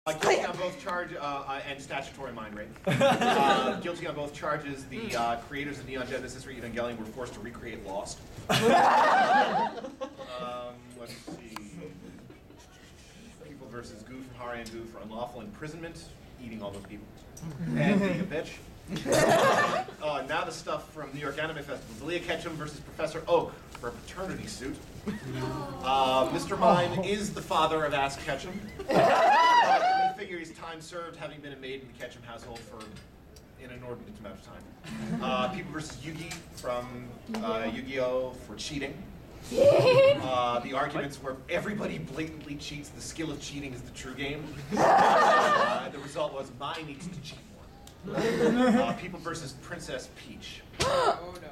Guilty on both charge and statutory mind rape. Guilty on both charges. The creators of Neon Genesis Evangelion were forced to recreate Lost. Let's see. People versus Goo from Hari and Goo for unlawful imprisonment, eating all those people, and being a bitch. Now the stuff from New York Anime Festival. Delia Ketchum versus Professor Oak for a paternity suit. Mr. Mime is the father of Ask Ketchum. We figure he's time served, having been a maid in the Ketchum household for an inordinate amount of time. People versus Yugi from Yu-Gi-Oh! For cheating. The arguments where everybody blatantly cheats, the skill of cheating is the true game. The result was mine needs to cheat more. People versus Princess Peach. Oh no.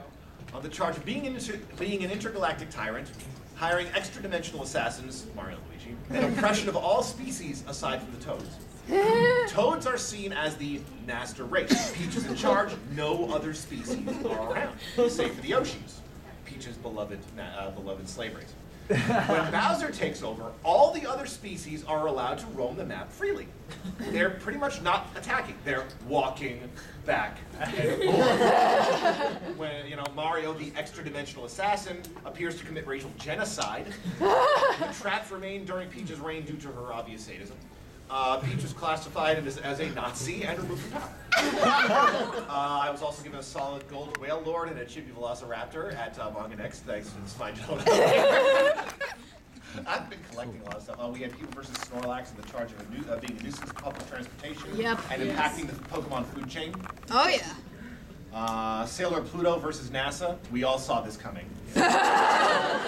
On the charge of being an intergalactic tyrant, hiring extra-dimensional assassins, Mario and Luigi, and oppression of all species aside from the toads. Toads are seen as the master race. Peach is in charge, no other species are around, save for the Yoshis, Peach's beloved slave race. When Bowser takes over, all the other species are allowed to roam the map freely. They're pretty much not attacking. They're walking back and forth. When, Mario, the extra-dimensional assassin, appears to commit racial genocide. The traps remain during Peach's reign due to her obvious sadism. Peach was classified as a Nazi and removed from power. I was also given a solid gold whale lord and a chibi velociraptor at Manga Next, thanks to this fine gentleman. I've been collecting a lot of stuff. We had people versus Snorlax in the charge of being a nuisance to public transportation and impacting the Pokemon food chain. Oh yeah. Sailor Pluto versus NASA. We all saw this coming.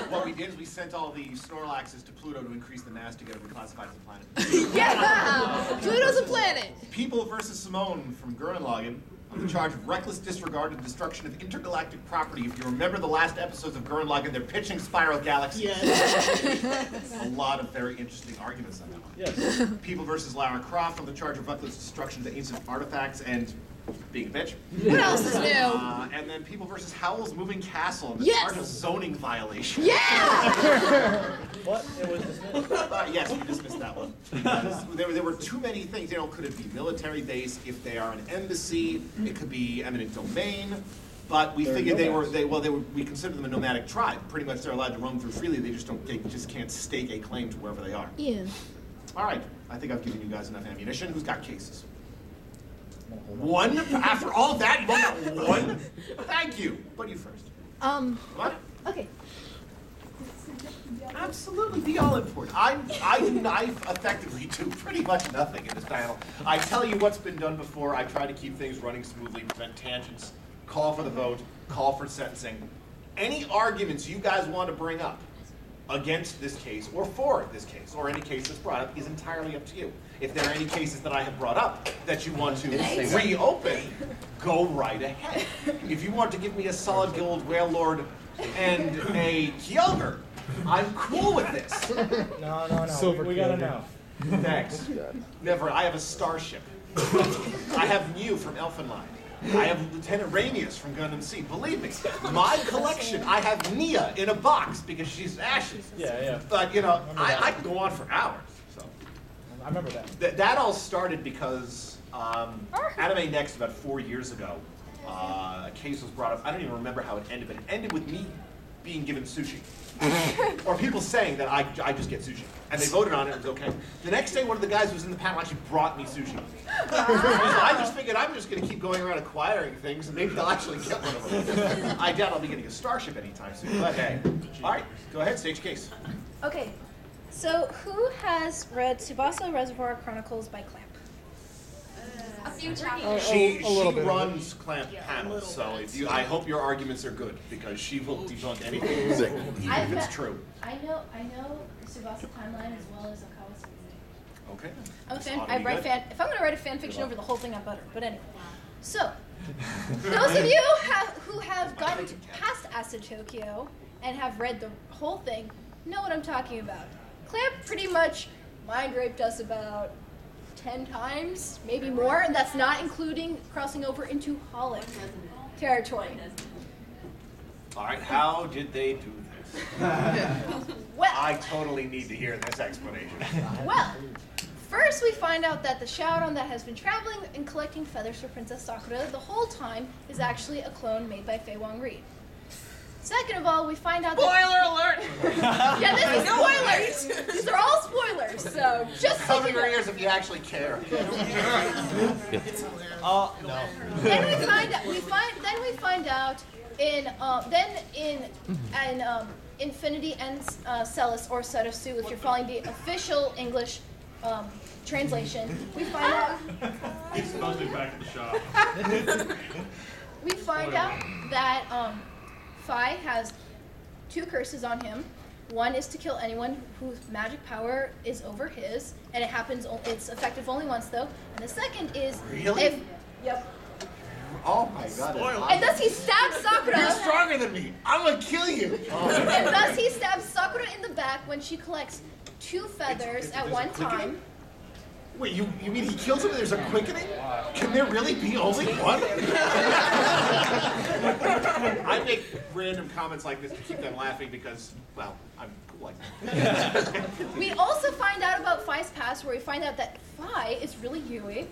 What we did is we sent all the Snorlaxes to Pluto to increase the mass to get it reclassified as a planet. Yeah! Pluto's a planet! People versus Simone from Gurren Lagann on the charge of reckless disregard and destruction of intergalactic property. If you remember the last episodes of Gurren Lagann, they're pitching Spiral Galaxy. Yes. A lot of very interesting arguments on that one. Yes. People versus Lara Croft on the charge of reckless destruction of ancient artifacts and being a bitch. What else is new? And then People versus Howl's Moving Castle on the charge of zoning violation. Yeah! What? It was dismissed? Yes, we dismissed that one. There were too many things. Could it be military base? If they are an embassy, it could be eminent domain. But we figured we consider them a nomadic tribe. Pretty much they're allowed to roam through freely. They just can't stake a claim to wherever they are. Yeah. All right. I think I've given you guys enough ammunition. Who's got cases? One? After all that, you want that one? Thank you. But you first. What? Okay. Absolutely, be all important. I effectively do pretty much nothing in this panel. I tell you what's been done before. I try to keep things running smoothly, prevent tangents, call for the vote, call for sentencing. Any arguments you guys want to bring up against this case or for this case or any case that's brought up is entirely up to you. If there are any cases that I have brought up that you want to reopen, go right ahead. If you want to give me a solid gold whale lord and a Kyogre, I'm cool with this. No. We gotta know. Thanks. Never. I have a starship. I have Mew from Elfenlight. I have Lieutenant Ramius from Gundam Seed. Believe me, my collection, I have Nia in a box because she's ashes. Yeah. But, I could go on for hours. So I remember that. That all started because Anime Next, about 4 years ago, a case was brought up. I don't even remember how it ended, but it ended with me being given sushi. Or people saying that I just get sushi. And they voted on it, it was okay. The next day, one of the guys who was in the panel actually brought me sushi. So I just figured I'm just going to keep going around acquiring things, and maybe I'll actually get one of them. I doubt I'll be getting a starship anytime soon, but hey. All right, go ahead, stage case. Okay, so who has read Tsubasa Reservoir Chronicles by Clamp? A few chapters. She runs Clamp panels, so I hope your arguments are good, because she will debunk anything you say, even if it's true. I know Tsubasa timeline as well as Akawa. Okay. I'm a fan. If I'm going to write a fan fiction over the whole thing, I'm better. But anyway, so those of you who have gotten past Acid Tokyo and have read the whole thing know what I'm talking about. Clamp pretty much mind raped us about 10 times, maybe more, and that's not including crossing over into Holic territory. All right, how did they do this? Well, I totally need to hear this explanation. Well, First, we find out that the Shoudon that has been traveling and collecting feathers for Princess Sakura the whole time is actually a clone made by Fei Wong Reed. Second of all, we find out Spoiler alert! Yeah, this is spoilers! These are all spoilers, so just so Cover you your know. ears if you actually care. No. Then we find out in Infinity and Celis or Setasu, if you're following the official English translation, we find out He's supposed to be back at the shop. we find out that Phi has 2 curses on him. One is to kill anyone whose magic power is over his, and it's effective only once though. And the second is Really? Yep. Oh my god. And thus he stabs Sakura. You're stronger than me. I'm gonna kill you. And thus he stabs Sakura in the back when she collects 2 feathers at one time. Wait, you mean he kills him and there's a quickening? Can there really be only one? I make random comments like this to keep them laughing because, well, I'm cool like that. We also find out about Phi's past, where we find out that Phi is really Yui.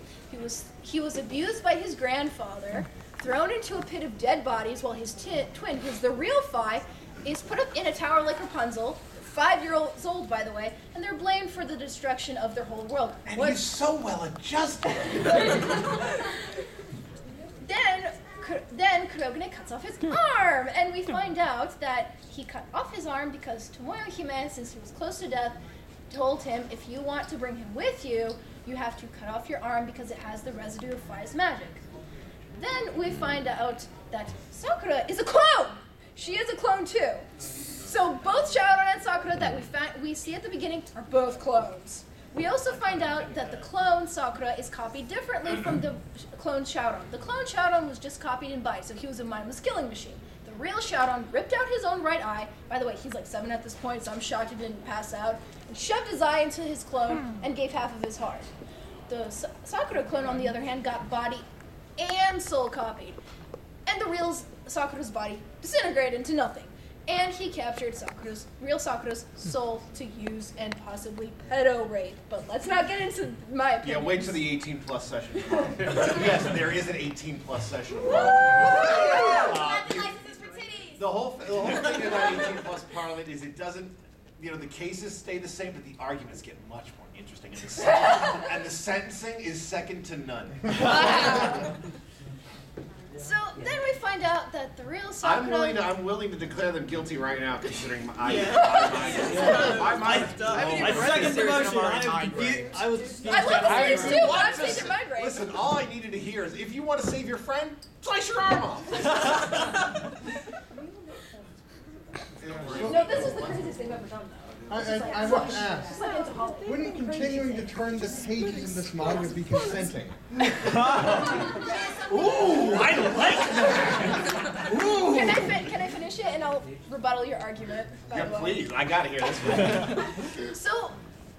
He was abused by his grandfather, thrown into a pit of dead bodies, while his twin, who's the real Phi, is put up in a tower like Rapunzel. 5-year-olds old, by the way, and they're blamed for the destruction of their whole world. And he's so well adjusted. Then Kurogane cuts off his arm, and we find out that he cut off his arm because Tomoyo Hime, since he was close to death, told him, if you want to bring him with you, you have to cut off your arm because it has the residue of Phi's magic. Then we find out that Sakura is a clone! She is a clone too. So both Shoudon and Sakura that we see at the beginning are both clones. We also find out that the clone Sakura is copied differently from the clone Shoudon. The clone Shoudon was just copied in bite, so he was a mindless killing machine. The real Shoudon ripped out his own right eye. By the way, he's like 7 at this point, so I'm shocked he didn't pass out. And shoved his eye into his clone and gave half of his heart. The Sakura clone, on the other hand, got body and soul copied. And the real Sakura's body disintegrated into nothing. And he captured real Sakura's soul to use and possibly pedo rape. But let's not get into my opinion. Yeah, wait till the 18+ session. Yes, there is an 18+ session. The whole thing about 18+ Parliament is it doesn't, the cases stay the same, but the arguments get much more interesting. And the sentencing is second to none. So then we find out that the real Sakura... I'm willing to declare them guilty right now, considering my mind. I second the motion. I was confused. I love the series too, but I'm thinking my brain. Listen, all I needed to hear is, if you want to save your friend, slice your arm off. No, this is the craziest thing I've ever done, though. I have to ask, Just like into Hollywood. wouldn't continuing to turn the pages in this manga be consenting? Ooh, I like that. Ooh. Can I finish it and I'll rebuttal your argument? By the way. Please, I gotta hear this one. So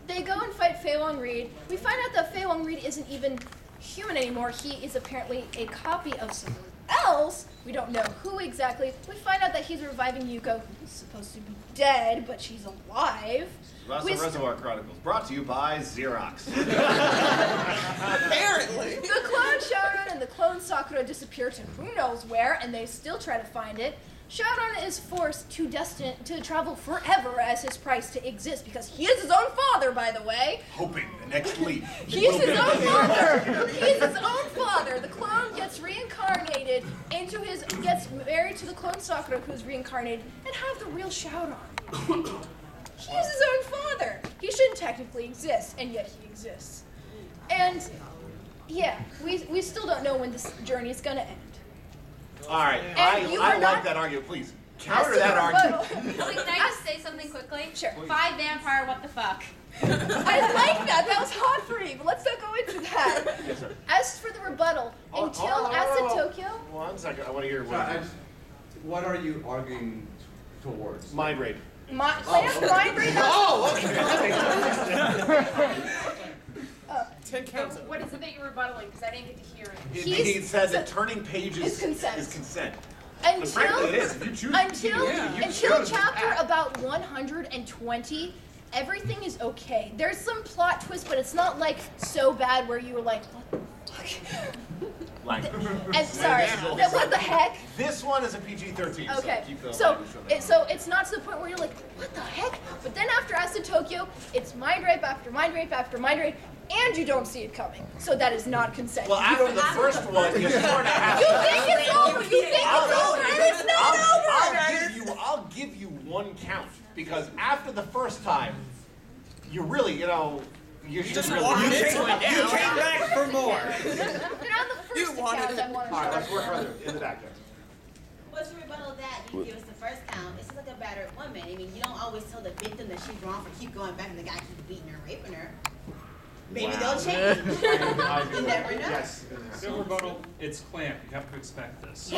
they go and fight Fei Wong Reed. We find out that Fei Wong Reed isn't even human anymore. He is apparently a copy of someone else. We don't know who exactly. We find out that he's reviving Yuko, who's supposed to be dead, but she's alive. Rasa Reservoir Chronicles, brought to you by Xerox. Apparently. The clone Shoudon and the clone Sakura disappear to who knows where, and they still try to find it. Shoudon is forced to travel forever as his price to exist, because he is his own father, by the way. Hoping the next leap. He is his own father. He is his own father. The clone gets reincarnated gets married to the clone Sakura, who's reincarnated, and have the real Shoudon. He is his own father. He shouldn't technically exist, and yet he exists. And yeah, we still don't know when this journey is gonna end. All right, And you I are like not- that argument. Please As counter to that the argument. rebuttal. Wait, can I just say something quickly? Sure. 5 vampire, what the fuck? I like that. That was hot for me, but let's not go into that. Yes, sir. As for the rebuttal, until Acid Tokyo, 1 second, I want to hear What are you arguing towards? mind rape. mind rape. Oh, okay. 10 counts. What is it that you're rebuttaling? Because I didn't get to hear it. He said that turning pages is consent. But frankly, it is. If you choose to continue, you Until choose. chapter about 120, everything is okay. There's some plot twist, but it's not like so bad where you were like, what the fuck? And sorry, what the heck? This one is a PG-13. Okay, So keep the so language it's not to the point where you're like, what the heck? But then after Acid Tokyo, it's mind rape after mind rape after mind rape, and you don't see it coming. So that is not consent. Well, after the first one, you sort of have You think it's over? You think it's over? And it's not over. I'll give you one count because after the first time, you really, you should really. You came back for more. You're not the first to count. I want to All right, let's work further in the back there. What's the rebuttal of that? You give us the first count. It's just like a battered woman. I mean, you don't always tell the victim that she's wrong for keep going back and the guy keeps beating her and raping her. Maybe they'll change. You never know. Yes. No rebuttal. It's clamp. You have to expect this.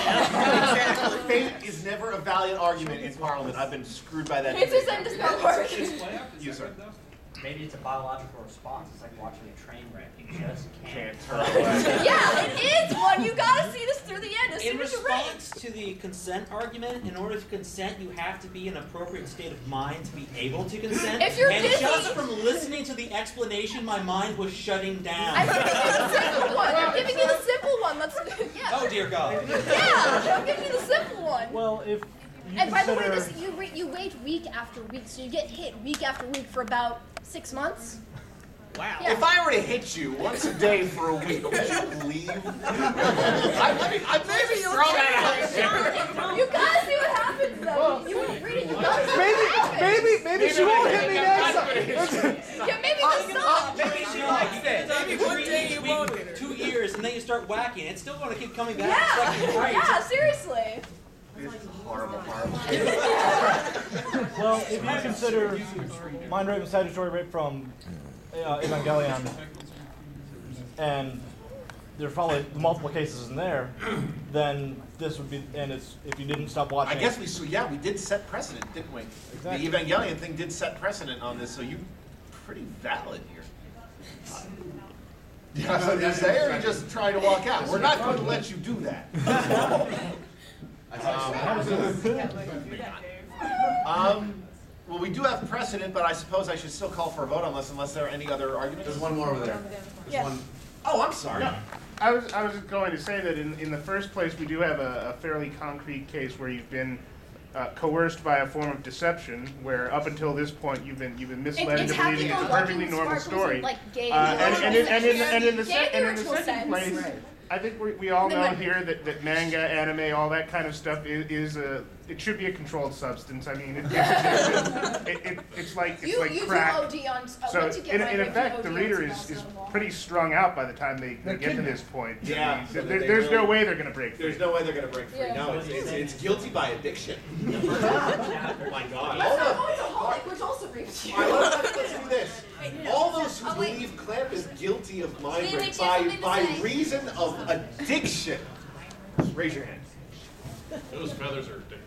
Fate is never a valiant argument in Parliament. I've been screwed by that. It's just end does not work. It's clamp. You, sir. Maybe it's a biological response. It's like watching a train wreck. You just can't. Turn away. Yeah, it is one. You gotta see this through the end. As In soon as you're ready. response to the consent argument, in order to consent, you have to be in an appropriate state of mind to be able to consent. If you're and Disney- just from listening to the explanation, my mind was shutting down. I'm giving you the simple one. I'm giving you the simple one. Let's. Yeah. Oh dear God. Yeah, I'm giving you the simple one. Well, if you And by the way, consider- you wait week after week, so you get hit week after week for about 6 months. Wow. Yeah. If I were to hit you once a day for a week, would you leave? I maybe throw that out. You gotta see what happens though. You wouldn't read it. You gotta see what happens. Maybe she won't hit me next. Yeah, maybe the song. Maybe she likes it. Maybe one day you won't hit her. 2 years, and then you start whacking. It's still going to keep coming back. Yeah, It's like, right. yeah, seriously. This is horrible, horrible. well, if you consider mind rape and statutory rape from Evangelion, and there's probably multiple cases in there, then this would be, and it's if you didn't stop watching. I guess we did set precedent, didn't we? Exactly. The Evangelion thing did set precedent on this, so you pretty valid here. Yeah, so you say, or you just trying to walk out? We're not going to let you do that. Well, we do have precedent, but I suppose I should still call for a vote unless there are any other arguments. There's one more over there. Yeah. Oh, I'm sorry. No, I was just going to say that in the first place, we do have a fairly concrete case where you've been coerced by a form of deception, where up until this point you've been misled into believing it's a perfectly normal story. And in the second place, I think we all know here that manga, anime, all that kind of stuff it should be a controlled substance. I mean, it's like crack. So in effect, the reader is pretty strung out by the time they get to this point. Yeah. I mean, there's no way they're going to break free. There's no way they're going to break free. Yeah. No, it's guilty by addiction. Oh my God. It's Hold an on. alcoholic, which also rapes you. All right, let's do this. All those who believe Clamp is guilty of mind rape by reason of addiction, raise your hand. Those feathers are addictive.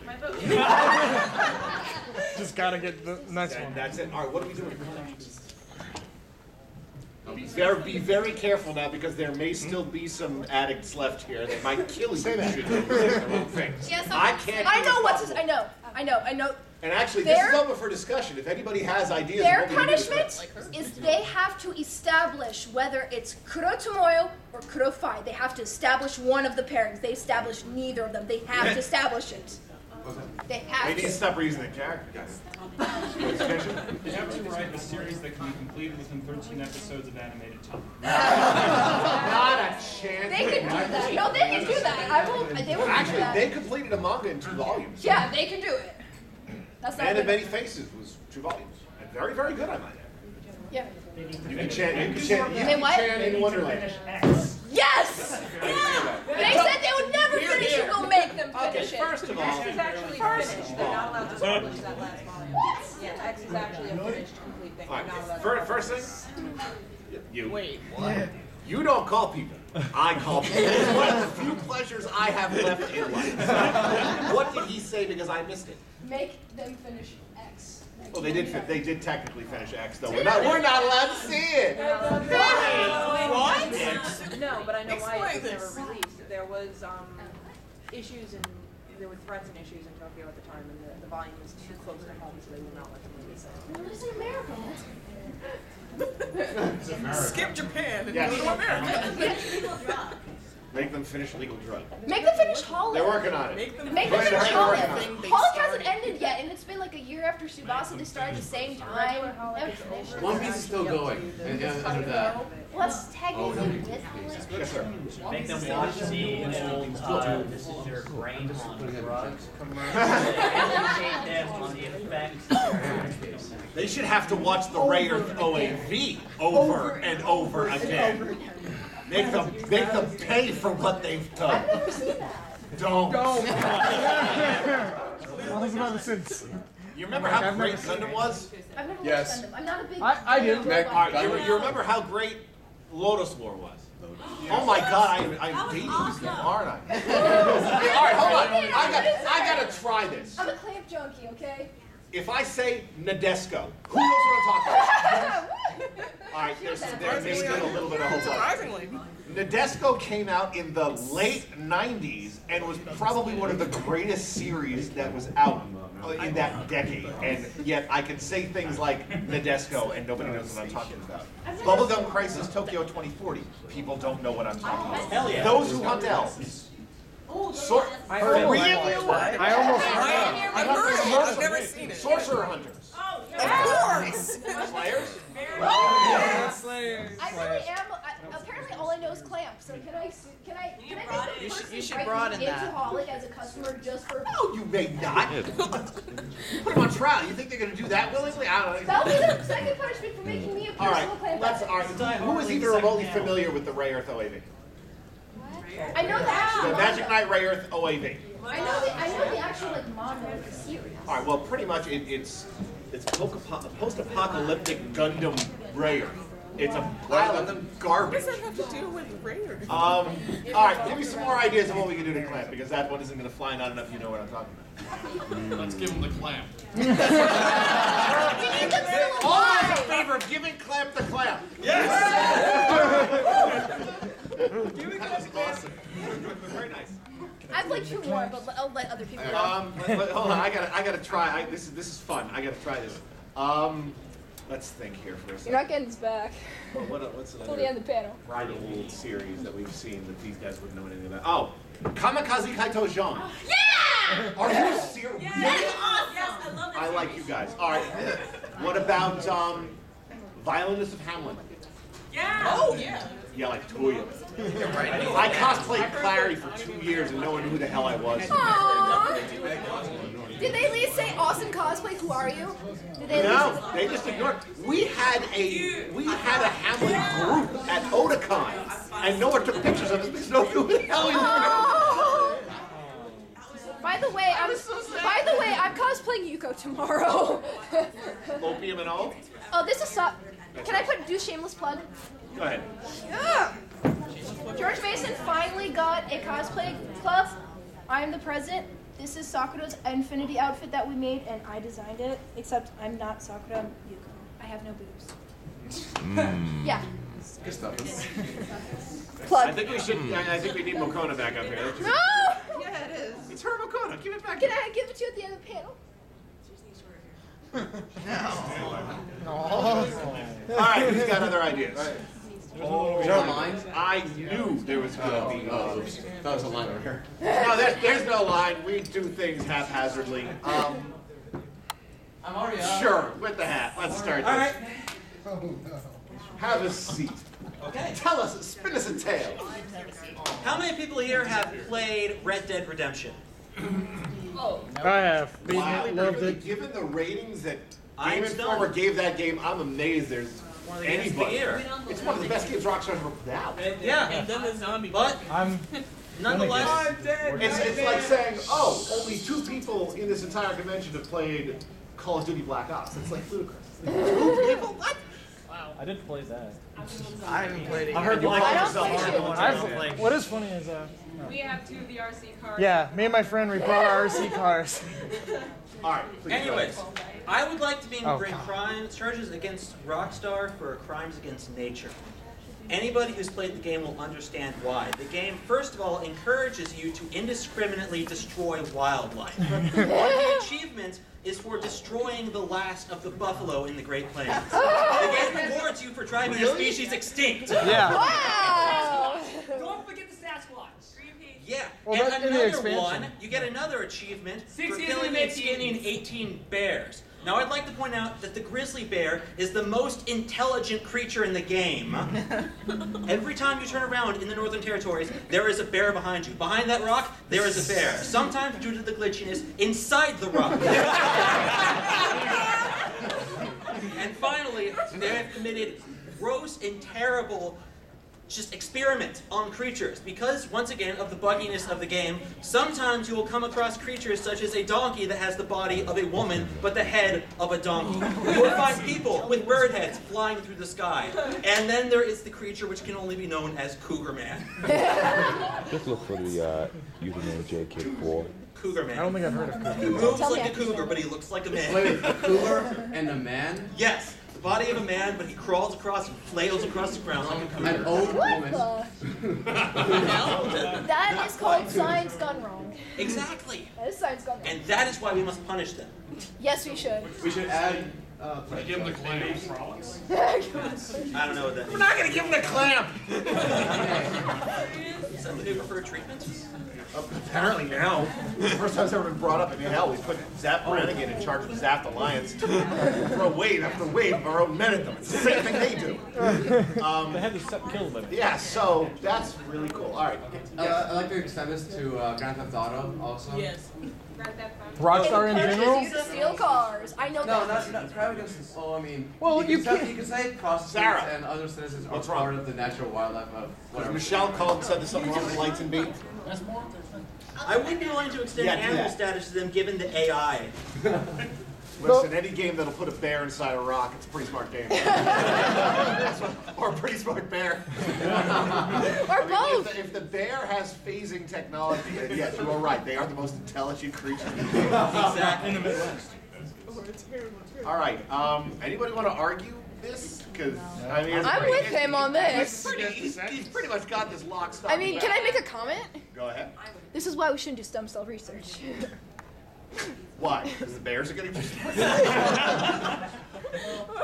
Just gotta get the next one. That's it. All right, what are we doing? Be very careful now because there may still be some addicts left here that might kill you. Should you do the wrong thing. Yes, I can't. I know do what's. possible. I know. And actually, this is open for discussion. If anybody has ideas, Their of what we can do with punishment is they have to establish whether it's Kuro Tomoyo or Kuro Fai. They have to establish one of the pairings. They establish neither of them. They have to establish it. They have We need to to. stop reusing the character, guys. You have to write a series that can be completed within 13 episodes of animated time. Not a chance. They can do that. No, they can do that. I will. They will do Actually, that. they completed a manga in 2 volumes. Yeah, they can do it. That's not Man of good. Many Faces was 2 volumes. And very, very good, I might add. Yeah. You can chant what? in Wonderland. Yes! They said they would never finish it. We'll make them finish it. First of all, X is actually finished. They're not allowed to publish that last volume. What? Yeah, X is actually a finished, complete thing. all They're not allowed right, to first thing, you. Wait, what? You don't call people. I call people. It's one of the few pleasures I have left in life. What did he say because I missed it? Make them finish X. Well, they did technically finish X, though. We're not allowed to see it. No, but I know why it was Explain never this. released. There was issues in there were threats and issues in Tokyo at the time, and the volume was too close to home, so they would not let them release it. What is America? Skip Japan and Yes. go to America. Make them finish legal drug. Make them finish Holland. They're working on it. Make them Make them finish They're Holland. working on it. Holland hasn't ended yet, and it's been like a year after Tsubasa. They started at the same time. They haven't finished. One Piece is still going, and under that. Well, that's technically with Yes, sir. Make them watch the old, this is their brain on drugs. Educate them on the effects of their They should have to watch the Ray Earth OAV over and over again. Make them pay for what they've done. I've never seen that. Don't. Since. You remember how great Gundam was? I've never Yes. watched Gundam. I'm not a big. I do. All right, you remember how great Lotus War was? Oh my God, I'm dating this now, aren't I? All right, hold on. I gotta try this. I'm a clamp junkie, okay? If I say Nadesco, who knows what I'm talking about? All right, there may be a little bit of hope. Surprisingly. Nadesco came out in the late 90s and was probably one of the greatest series that was out in that decade. And yet I can say things like Nadesco and nobody knows what I'm talking about. Bubblegum Crisis Tokyo 2040. People don't know what I'm talking about. Hell yeah. Those who hunt elves. I Really? I almost. I've heard of it. I've never seen it. Sorcerer hunters. Of course. Slayers? I really am. Apparently, all I know is clamp. So can I make the person you should break broaden me into that. Holland as a customer just for? No, you may not. Put them on trial. You think they're going to do that willingly? I don't know. That'll be the second punishment for making me a All right, personal clamp. let's. All right, who is even remotely familiar with the Ray Earth OAV? I know that. The Magic Knight Ray Earth OAV. I know the actual like manga of the series. All right, well, pretty much it's post-apocalyptic Gundam Ray Earth. It's a pile of What garbage. does that have to do with Raider? All right, give me some more ideas of what we can do to clamp, because that one isn't going to fly. Not enough you know what I'm talking about. Let's give him the clamp. We need them still All those in alive. favor of giving clamp the clamp? Yes! That was awesome. Very nice. I'd like two more, but I'll let other people go. Hold on, I gotta try. This is fun. I gotta try this. Let's think here for a second. You're not getting this back. What's Till the end of the panel. old series that we've seen that these guys wouldn't know anything about? Oh, Kamikaze Kaito Jean. Yeah! Are you serious? Yes, I love that. I like you guys. All right. What about Violinist of Hamlet? Yeah. Oh, yeah. Yeah, like two of you. I cosplayed Clarity for 2 years and no one knew who the hell I was. Aww. Did they at least say awesome cosplay? Who are you? Did they No, they just ignored. We had a Hamlet group at Otakon, and no one took pictures of us because no one knew who the hell we were. Oh. By the way, I'm cosplaying Yuko tomorrow. Opium and all. Oh, this is Can I do a shameless plug? Go ahead. Yeah. George Mason finally got a cosplay club. I am the president. This is Sakura's Infinity outfit that we made, and I designed it. Except I'm not Sakura, I'm Yuko. I have no boobs. Yeah. Good stuff. Plug. I think we need Mokona back up here. No! Yeah, it is. It's her Mokona. Give it back. Can I give it to you at the end of the panel? All right, who's got other ideas? Is there a line? I knew there was going to be. That was a line over here. No, there's no line. We do things haphazardly. I'm already up. Sure, with the hat. Let's start this. All right. Oh no. Have a seat. Okay. Tell us, spin us a tale. How many people here have played Red Dead Redemption? I have. Wow. Loved it. Given the ratings that I'm Game Informer stunned. gave that game, I'm amazed there's One of the games of the anybody. year. It's one of the best games Rockstar's ever put out. Yeah. And then the zombie. But I'm nonetheless, It's like saying, oh, only 2 people in this entire convention have played Call of Duty Black Ops. It's like ludicrous. 2 people? What? I did play that. I haven't played it. I've heard You Black call Ops. yourself play Arnold I've, what is funny is We have 2 of the RC cars. Yeah, me and my friend, we brought our RC cars. All right, please. anyways, I would like to Oh, bring God. crime charges against Rockstar for crimes against nature. Anybody who's played the game will understand why. The game, first of all, encourages you to indiscriminately destroy wildlife. One of the achievements is for destroying the last of the buffalo in the Great Plains. The game rewards you for driving a species extinct. Yeah. Wow! Don't forget the Sasquatch. Yeah, Well, and that's in the another expansion. one, you get another achievement 6 for years in killing the and skinning 1980s. 18 bears. Now, I'd like to point out that the grizzly bear is the most intelligent creature in the game. Every time you turn around in the Northern Territories, there is a bear behind you. Behind that rock, there is a bear. Sometimes, due to the glitchiness, inside the rock. And finally, they have committed gross and terrible just experiment on creatures. Because, once again, of the bugginess of the game, sometimes you will come across creatures such as a donkey that has the body of a woman, but the head of a donkey. You will find people with bird heads flying through the sky. And then there is the creature which can only be known as Cougar Man. Just look for the username JK4. Cougar Man. I don't think I've heard of He Cougar. moves like a cougar, but he looks like a man. Wait, a cougar and a man? Yes. The body of a man, but he crawls across and flails across the ground like a cougar. An old woman. That is called science gone wrong. Exactly. That is science gone wrong. And that is why we must punish them. Yes, we should. We should add. Give him the clamps. I don't know what that means. We're not gonna give him the clamp. Is that the new preferred treatment? Apparently now. First time it's ever been brought up. I mean, hell, we put Zap Brannigan in charge of the Zaft Alliance. Throw wave after wave of our own men at them. It's the same thing they do. They had to kill them. Yeah, so that's really cool. All right. I'd like to extend this to Grand Theft Auto also. Yes. Rockstar in general? You to steal cars. I know No, that. not providence. Oh, I mean, Well, you you can say prostitutes Sarah. and other citizens are What's part wrong? of the natural wildlife of whatever. Michelle called and said there's something wrong with the lights and beat. I would be willing to extend Yeah, do animal that. status to them given the AI. Listen, any game that'll put a bear inside a rock, it's a pretty smart game. Or a pretty smart bear. Or both. If the bear has phasing technology, then yes, you are right. They are the most intelligent creature. Exactly. In the Midwest. All right. Anybody want to argue this? Because I mean, I'm with him on this. He's pretty much got this locked. I mean, can I make a comment? Go ahead. This is why we shouldn't do stem cell research. Why? Because the bears are getting. Well,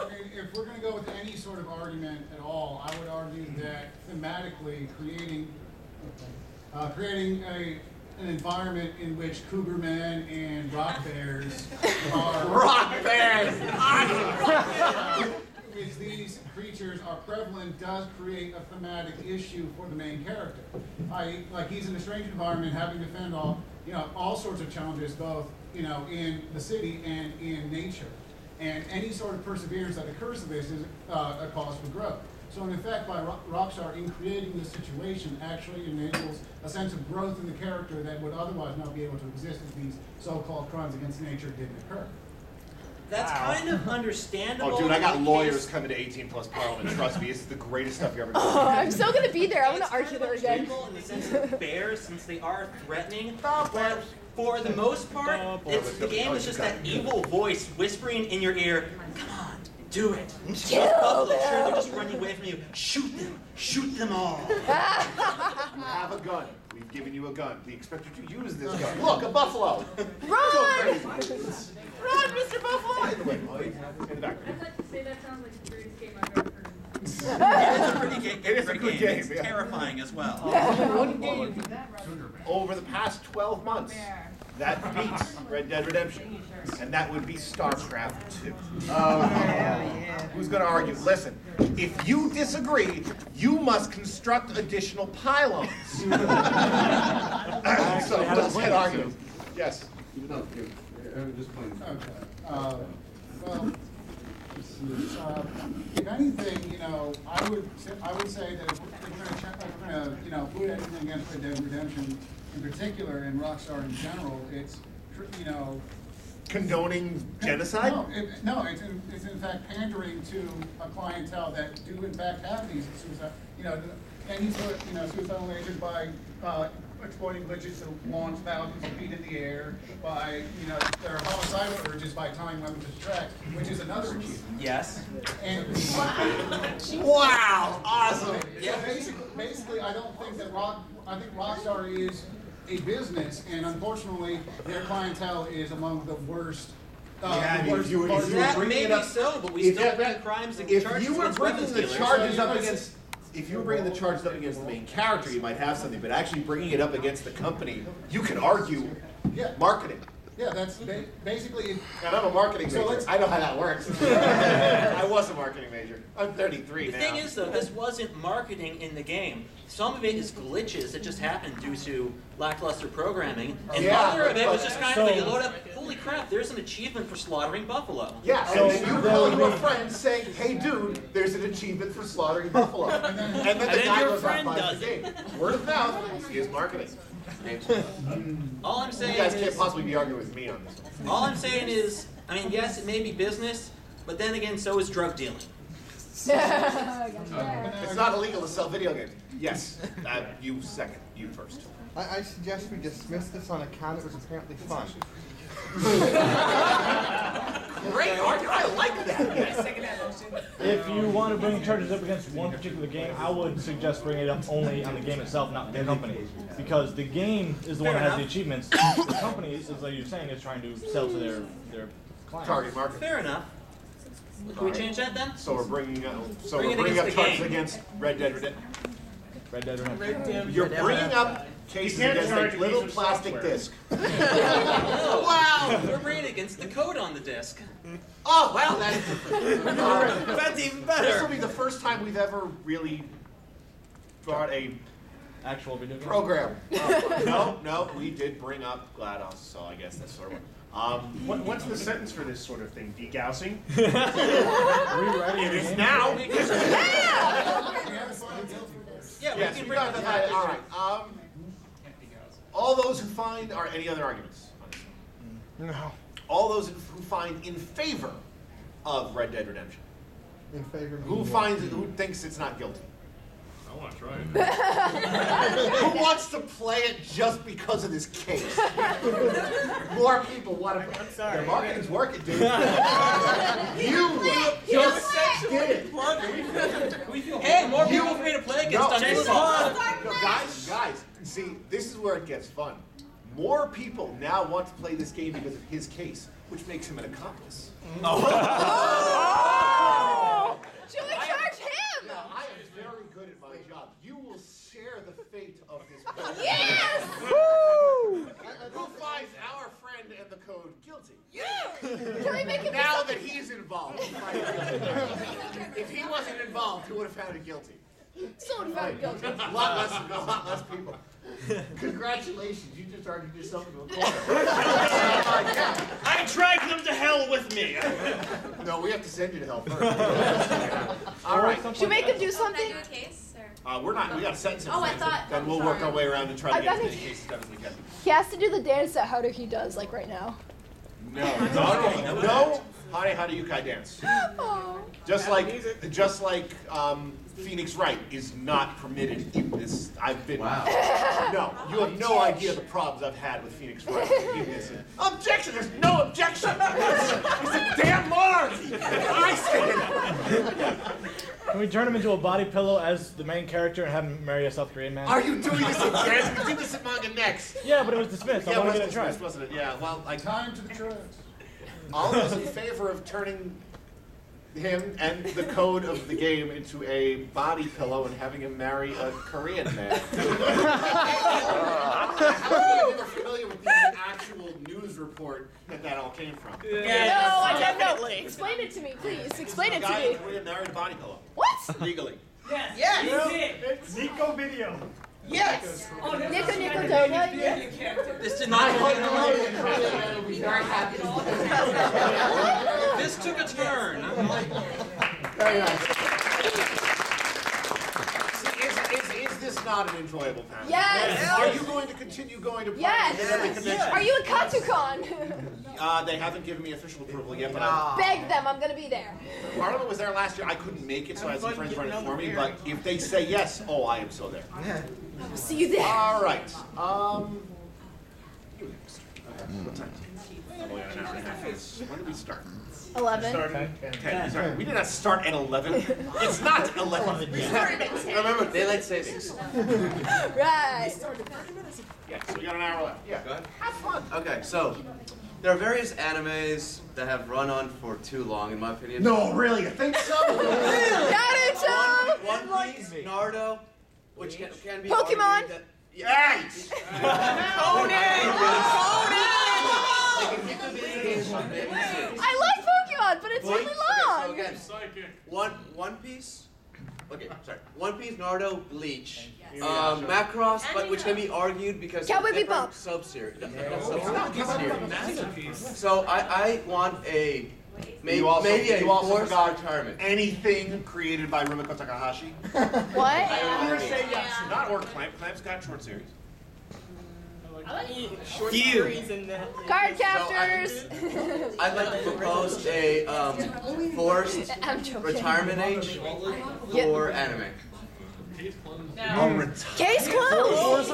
I mean, if we're going to go with any sort of argument at all, I would argue that thematically creating an environment in which cougar men and rock bears are Rock bears! which these creatures are prevalent does create a thematic issue for the main character. Like he's in a strange environment having to fend off, all sorts of challenges, both, in the city and in nature. And any sort of perseverance that occurs to this is a cause for growth. So in effect, by Rockstar in creating this situation actually enables a sense of growth in the character that would otherwise not be able to exist if these so-called crimes against nature didn't occur. That's kind of understandable. Oh, dude, I got in the lawyers case- coming to 18 Plus Parliament. Trust me, this is the greatest stuff you ever Oh, done. I'm still gonna be there. I want to argue there again. Understandable in the sense of bears, since they are threatening. But for the most part, the game is just that evil voice whispering in your ear, "Come on, do it." Kill Buffalo, them. sure, they're just running away from you. Shoot them all. You have a gun. We've given you a gun. We expect you to use this gun. Look, a buffalo. Run! Run, Mr. Buffalo! In the way. In the back. I'd like to say that sounds like the greatest game I've ever heard. It is a pretty It is a great good game, It's yeah. terrifying as well. Over the past 12 months, that beats Red Dead Redemption. And that would be StarCraft 2. Who's going to argue? Listen, if you disagree, you must construct additional pylons. So let's get arguing. Yes. No, just playing. Okay. Well, if anything, I would say that if we're going to put anything against Red Dead Redemption in particular and Rockstar in general, it's Condoning genocide? No, it's in fact pandering to a clientele that do in fact have these suicide, any sort of, suicidal nature by exploiting glitches to launch thousands of feet in the air, by, their homicidal urges by tying women to track, which is another achievement. Yes. And wow, awesome. Yeah. Basically, I don't think that I think Rockstar is a business, and unfortunately, their clientele is among the worst. If you were bringing it up, but we still bring crimes and charges if you were against bringing weapons the dealers. charges up against, if you were bringing the charges up against the main character, you might have something. But actually bringing it up against the company, you can argue marketing. Yeah, that's basically. And I'm a marketing major. I know how that works. I was a marketing major. I'm 33 The now. thing is, though, this wasn't marketing in the game. Some of it is glitches that just happened due to lackluster programming, and other of it was just kind of like you load up. Holy crap! There's an achievement for slaughtering buffalo. Yeah, and then you call your friend saying, "Hey, dude, there's an achievement for slaughtering buffalo," and then the guy goes out and buys the game. Word of mouth is marketing. All I'm saying you guys is, can't possibly be arguing with me on this one. all I'm saying is, I mean, yes, it may be business, but then again, so is drug dealing. It's not illegal to sell video games. Yes, you second. You first. I suggest we dismiss this on account it was apparently fun. Great argument. I like that. If you want to bring charges up against one particular game, I would suggest bringing it up only on the game itself, not the company. Because the game is the one that has the achievements. The company, is, like you're saying, is trying to sell to their clients. Target market. Fair enough. Can we change that then? So we're bringing up, Bring it up against the charges game. against Red Dead Redemption. Red Dead Redemption. You're bringing up cases against a little plastic disc. Wow! We're bringing it against the code on the disc. Oh, well, that's even better. This will be the first time we've ever really brought a actual video game program. No, we did bring up GLaDOS, so I guess that's sort of What's the sentence for this sort of thing? Degausing? It is now. Yeah, Yes, we got that. All right. All those who find are any other arguments? No. All those who find in favor of Red Dead Redemption. In favor. Who thinks it's not guilty? I want to try it. Who wants to play it just because of this case? More people want to. I'm sorry. Their marketing's working, dude. You just did it. Hey, more people for me to play against on this one. Guys, see, this is where it gets fun. More people now want to play this game because of his case, which makes him an accomplice. Should we charge him? Now, I am very good at my job. You will share the fate of this person. Yes! Who finds our friend and the code guilty? Can we make him Now that he's involved. If he wasn't involved, who would have found it guilty? Someone found guilty. A lot less people. Congratulations, you just argued yourself into a corner. I dragged them to hell with me. No, we have to send you to hell first. All right. Should we make him do something? Can I do a case? We're not. We got to sentence him. Oh, I thought. Then we'll work our way around and try to I get as got many it. cases done as we can. He has to do the dance that How Do He does, like right now. No. Honey, how do you Kai dance? Oh. Just like Phoenix Wright is not permitted in this. I've been. Wow. No, you have no idea the problems I've had with Phoenix Wright in this. Objection! There's no objection. It's a damn monarchy. I say. Can we turn him into a body pillow as the main character and have him marry a South Korean man? Are you doing this again? We did this at Manga Next. Yeah, but it was dismissed. I want to get it tried. Wasn't it? Yeah. Well, Time to the truth. all those in favor of turning him and the code of the game into a body pillow and having him marry a Korean man. How many of you are familiar with the actual news report that all came from? No, I don't know. Explain it to me, please. Explain it to guy in me. Korea married a body pillow. What? Legally. Yes. It's Nico Video. Yes. Nico Donut. This did not. We'll be very happy. This took a turn. Very nice. Is this not an enjoyable panel. Yes. Are you going to continue going to parties at every convention? Are you a Katsucon? They haven't given me official approval yet, but I Beg them, I'm gonna be there. Parliament was there last year. I couldn't make it, so I had some friends running for me. But if they say yes, I am so there. I'll see you there. All right. You next. What time? Only an hour and a half. When did we start? 11. Started at 10. Sorry, we did not start at 11. It's not 11 yet. Remember, daylight savings. Right. Yeah, so we got an hour left. Yeah, go ahead. Have fun. Okay, so there are various animes that have run on for too long, in my opinion. No, really? You think so? Naruto! One Piece, Naruto, which can be Pokemon. argued that- Yes! I like Pokemon, but it's really long. Okay, so again, One Piece. Okay, sorry. One Piece, Naruto, Bleach, Macross, but which can be argued because Cowboy of different Bebop. sub-series. So I want a maybe a forced retirement. Anything created by Rumiko Takahashi. What? I'm gonna say yes. Not or Clamp. Clamp's got short series. Short series and that. Card captors. I'd like to propose a forced I'm joking. retirement age for anime. Case closed. Case closed.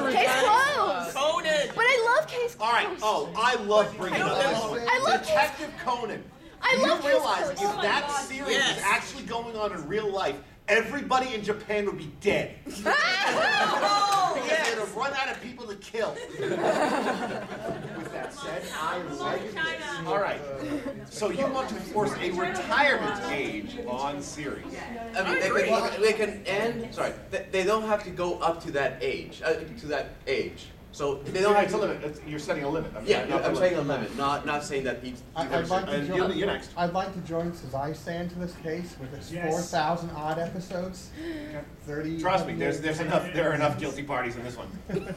Conan. But I love Case closed. All right. I love bringing up this one. I love Detective Conan. I love Do you realize Case if Closed. that series was actually going on in real life, everybody in Japan would be dead. Because they'd have run out of people to kill. With that said, I like this. All right. So you want to force a retirement age on series? I mean, they can end. Sorry, they don't have to go up to that age. So they don't have It's to. a limit. You're setting a limit. I'm saying a limit, not saying that each. I'd like to And join. you're next. I'd like to join Sazai-san to this case with its Yes. 4,000 odd episodes. 30. Trust me, there are enough guilty parties in this one.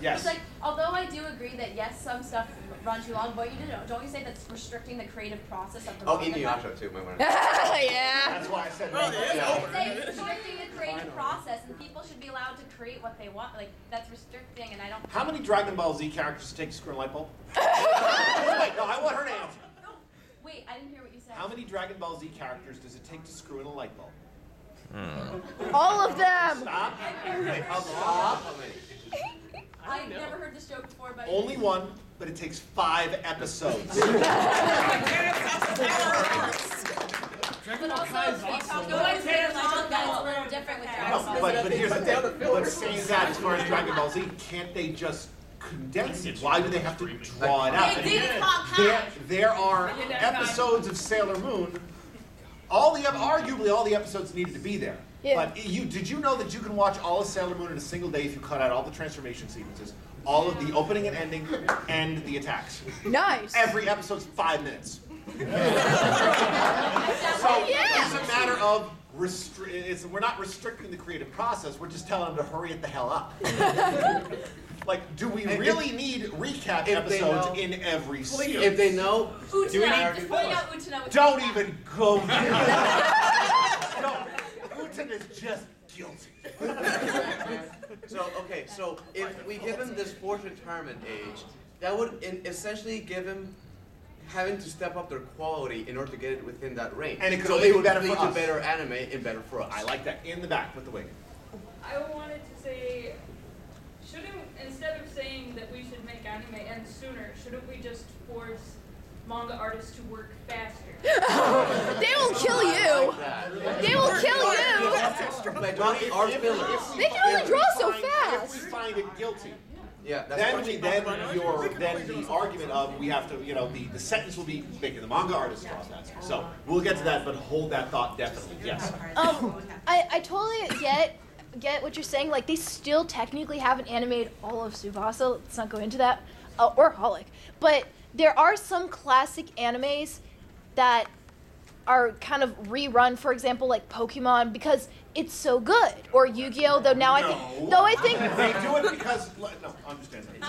Yes. It's like, although I do agree that yes, some stuff runs too long, but don't you say that's restricting the creative process of the manga? AnimeUSA too, my man. Yeah. That's why I said. It's restricting the creative process, and people should be allowed to create what they want. Like, that's restricting, and I don't. How many Dragon Ball Z characters take to screw in a light bulb? Wait, no, I want her to answer. Wait, I didn't hear what you said. How many Dragon Ball Z characters does it take to screw in a light bulb? All of them. Stop. I've never heard this joke before, but Only one, but it takes 5 episodes. But also, they talk about that's a little different with Dragon Ball. No, but here's the thing. But saying that, as far as Dragon Ball Z, can't they just condense it? Why do they have to draw it out? They did it called There are episodes of Sailor Moon. Arguably all the episodes needed to be there. Yeah. But did you know that you can watch all of Sailor Moon in a single day if you cut out all the transformation sequences, all of the opening and ending, and the attacks? Nice. Every episode's 5 minutes. So it's a matter of we're not restricting the creative process. We're just telling them to hurry it the hell up. Like, do we really need recap episodes in every series? If they know, Don't even go there. Utin is just guilty. So if we give him this forced retirement age, that would essentially give him having to step up their quality in order to get it within that range. And it could so only it be would better lead for to us. better anime and better for us. I like that. In the back with the wig. I wanted to say, instead of saying that we should make anime end sooner, shouldn't we just force manga artists to work faster? They will kill you. They will kill you. They can only draw so fast. If we find it guilty. Yeah, then the argument of we have to, the sentence will be making the manga artist draw faster. So we'll get to that, but hold that thought definitely. Yes. I totally get what you're saying. Like, they still technically haven't animated all of Tsubasa. Let's not go into that, or Holic. But there are some classic animes that are kind of rerun. For example, like Pokemon, because it's so good, or Yu-Gi-Oh. Though I think they do it because understand that.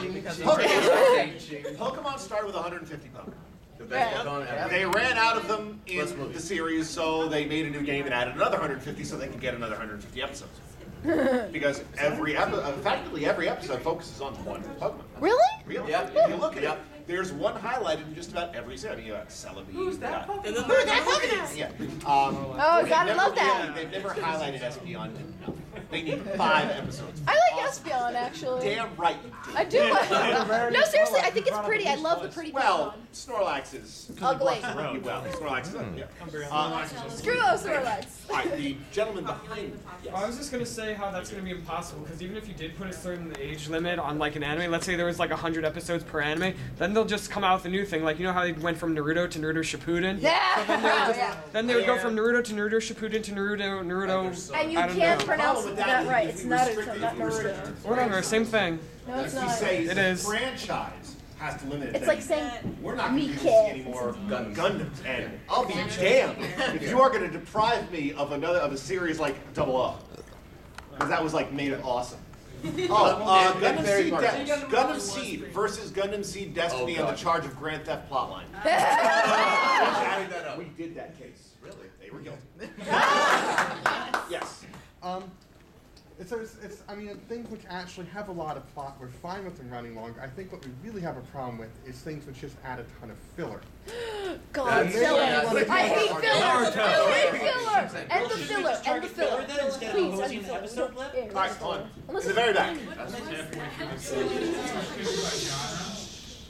Pokemon started with 150 Pokemon. The best Pokemon ever. They ran out of them in the series, so they made a new game and added another 150 so they could get another 150 episodes. Because effectively every episode focuses on one Pokemon. Really? Really? Yep. If you look at it, there's one highlighted in just about every series. I mean, you got Celebi. Who's that Pokemon? Who's that Pokemon? Yeah. Oh, gotta love that. They've never highlighted Espeon enough. They need 5 episodes. I like Espeon, actually. Damn right. I do. No, seriously, I think it's pretty. I love the pretty Well, Pokemon. Snorlax is Ugly. Well, Snorlax is yeah. Screw those Snorlax. All right, the gentleman behind. I was just gonna say how that's gonna be impossible because even if you did put a certain age limit on like an anime, let's say there was like 100 episodes per anime, then they'll just come out with a new thing. Like you know how they went from Naruto to Naruto Shippuden? Yeah. Then they would go from Naruto to Naruto Shippuden to Naruto. And you I don't can't know. pronounce that right. It's Naruto, not Naruto. Whatever, same thing. No, it's If we not. say It the is. franchise has to limit it, It's like saying we're not going to meat see kid. any more Gundams, and I'll be damned if you are going to deprive me of a series like Double O, because that was like made it awesome. Gundam Seed versus Gundam Seed Destiny and the Charge of Grand Theft plotline. We did that case. Really? They were guilty. Yes. I mean, things which actually have a lot of plot, we're fine with them running longer. I think what we really have a problem with is things which just add a ton of filler. God, filler. I hate filler. I hate filler. End the filler. End the filler. Please, end the filler. All right, on. In the very back.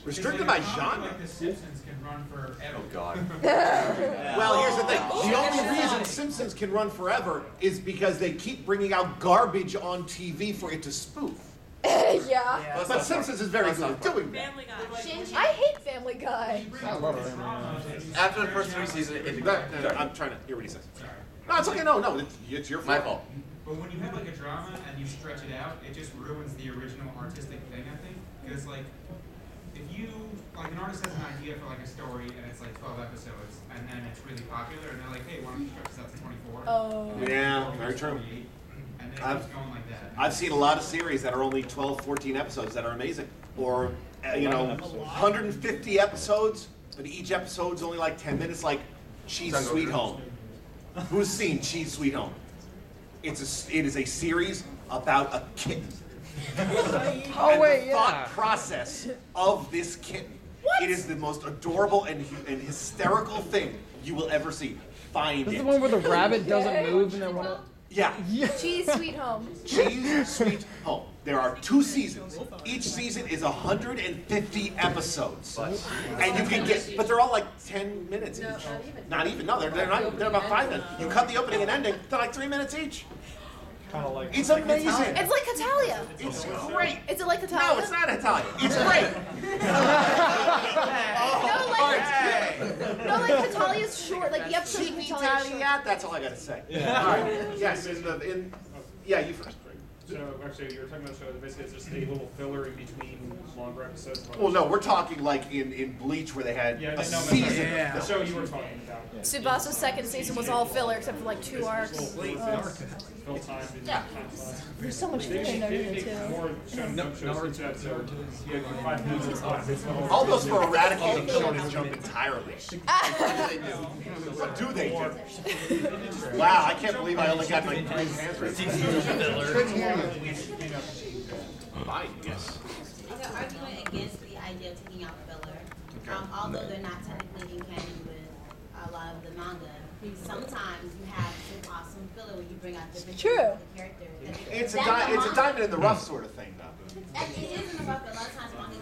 Restricted by genre? The Simpsons can run forever. Oh, God. Well, here's the thing. The only reason Simpsons can run forever is because they keep bringing out garbage on TV for it to spoof. Yeah. But Simpsons is very good at doing that. Family Guy. I hate Family Guy. I love Family Guy. After the first 3 seasons, I'm trying to hear what he says. No, it's okay. No, it's your fault. My fault. But when you have like a drama and you stretch it out, it just ruins the original artistic thing, I think. Because like, if you, like an artist has an idea for like a story and it's like 12 episodes and then it's really popular and they're like, hey, why don't you stretch this out to 24? Oh. Yeah, very true. And then it keeps going like that. I've seen a lot of series that are only 12, 14 episodes that are amazing. Or, 150 episodes, but each episode's only like 10 minutes, like Cheese Sweet Home. Who's seen Cheese Sweet Home? It is a series about a kitten. Oh, wait, the thought process of this kitten. What? It is the most adorable and hysterical thing you will ever see. Find This it. is the one where the rabbit doesn't move and then one. Yeah. Cheese Sweet Home. Cheese Sweet Home. There are 2 seasons. Each season is 150 episodes. And you can get, but they're all like 10 minutes each. Not even. No, they're not. They're about 5 minutes. You cut the opening and ending. They're like 3 minutes each. Kind of like. It's amazing. It's like Catalia. It's great. Is it like Catalia? No, it's not Italian. It's great. No, like Catalia's short, like the episode of Catalia is short. That's all I gotta say. Yeah. All right. Yes. Yeah. You first. So actually, you were talking about the show. Basically, it's just a little filler in between longer episodes. Well, no, we're talking like in Bleach where they had a season. The show you were talking about. Tsubasa's second season was all filler except for like 2 arcs. Yeah. There's so much filler in Naruto too. All those for eradicating Shonen Jump entirely. What do they do? Wow, I can't believe I only got my 3 hands right. Fine, yes. There's an argument against the idea of taking out filler. Although they're not technically in canon with a lot of the manga, sometimes you have some awesome filler when you bring out different characters. It's a diamond in the rough sort of thing, though. It is in the rough, but a lot of times manga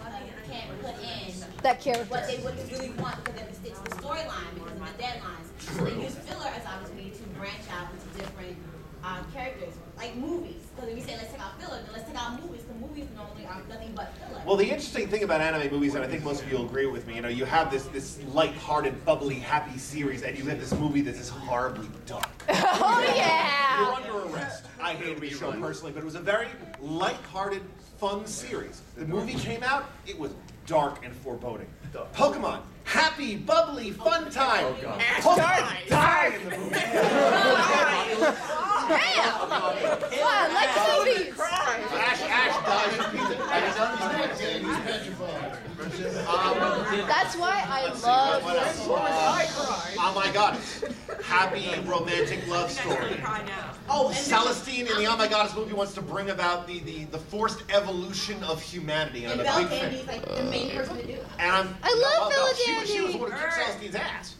can't put in that character what they really want because it sticks to the storyline because of the deadlines. So they use filler as opportunity to branch out into different characters, like movies. Because if you say let's take out filler, then let's take out movies. The movies normally are nothing but filler. Well, the interesting thing about anime movies, and I think most of you will agree with me, you have this light-hearted, bubbly, happy series, and you have this movie that is horribly dark. Oh yeah! You're under arrest. I hated the show personally, but it was a very light-hearted, fun series. The movie came out, it was dark and foreboding. Pokemon, happy, bubbly, fun time. Pokemon died in the movie. Damn! Wow, like the movies! Ash That's why I love Oh my god. happy romantic love story. Oh, and Celestine in the Oh My Goddess movie wants to bring about the forced evolution of humanity, and and I'm a Belle big fan. Dandy's like the main person to do it. And I'm, I love no, Bella she was the one who kicked Dandy. Celestine's ass.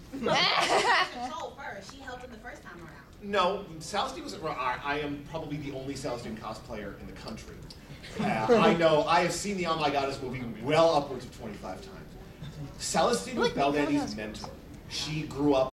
She told first. She helped him the first time around. No, Celestine was. I am probably the only Celestine cosplayer in the country. I know. I have seen the Oh My Goddess movie well upwards of 25 times. Celestine was Belle Dandy's mentor. She grew up